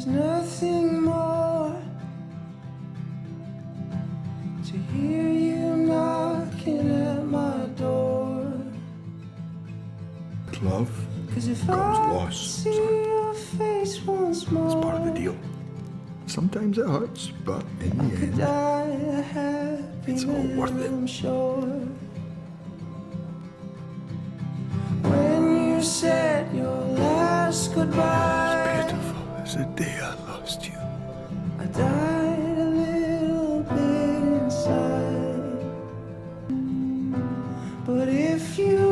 There's nothing more to hear you knocking at my door. Love 'Cause if comes I loss, see son. your face once more, It's part of the deal. Sometimes it hurts, but in the could end, die a happy it's all worth it. man, I'm sure. When you said your last goodbye, beautiful as the day I lost you. I died a little bit inside. But if you